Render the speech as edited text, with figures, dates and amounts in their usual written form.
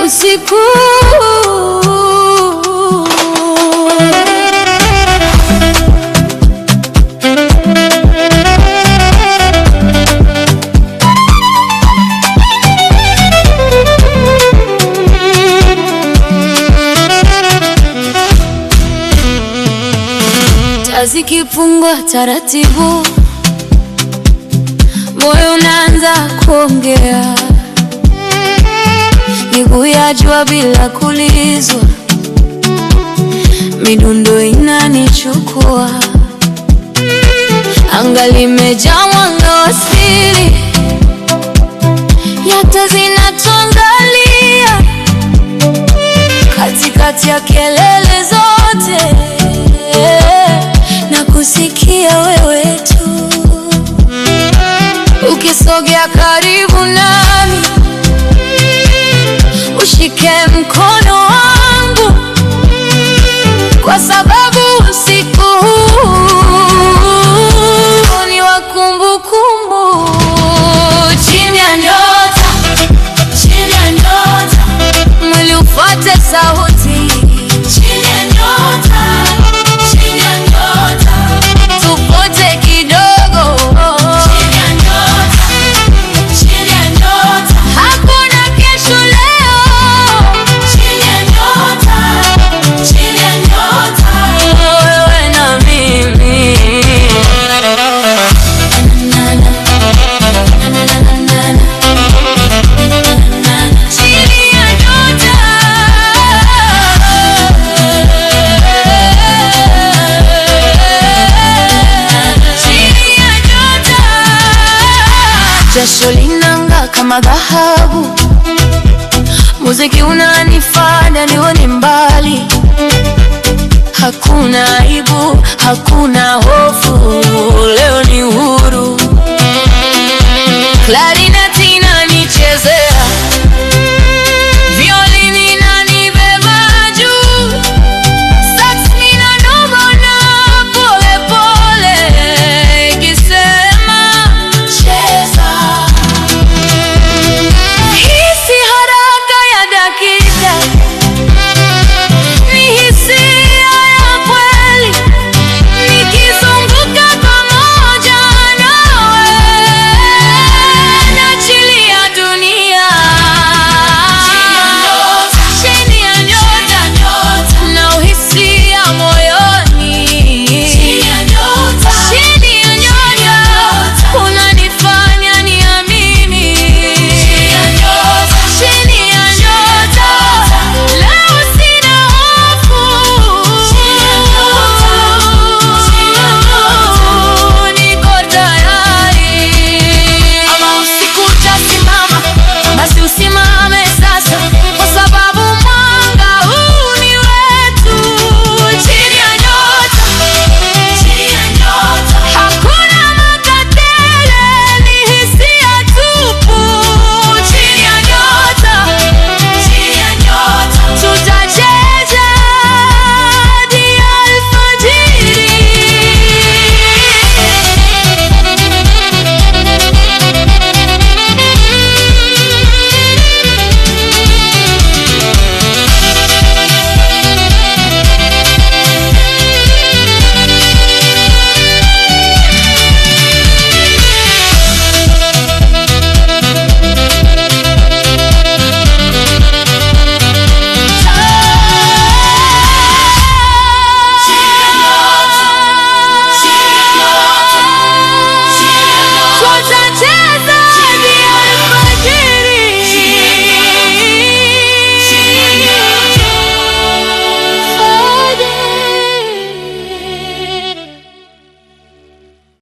usiku. Taa zikifungwa taratibu, moyo unaanza kuongea, miguu ya jua bila kulizwa, midundo inanichukua, anga limejaa mwanga wa siri, nyota zinatuangalia katikati ya kelele zote, na kusikia wewe tu ukisogea karibu nami, ushike mkono wangu, kwa sababu usiku huu ni wa kumbukumbu. Chini ya nyota, chini ya nyota, mwili ufuate sauti. Chini ya nyota, chini ya nyota, tupote kidogo. Chini ya nyota, chini ya nyota, hakuna kesho leo. Chini ya nyota, chini ya nyota, wewe na mimi. Jasho linang'aa kama dhahabu, muziki unanifanya nione mbali. Hakuna aibu, hakuna hofu, leo ni uhuru. Clarinet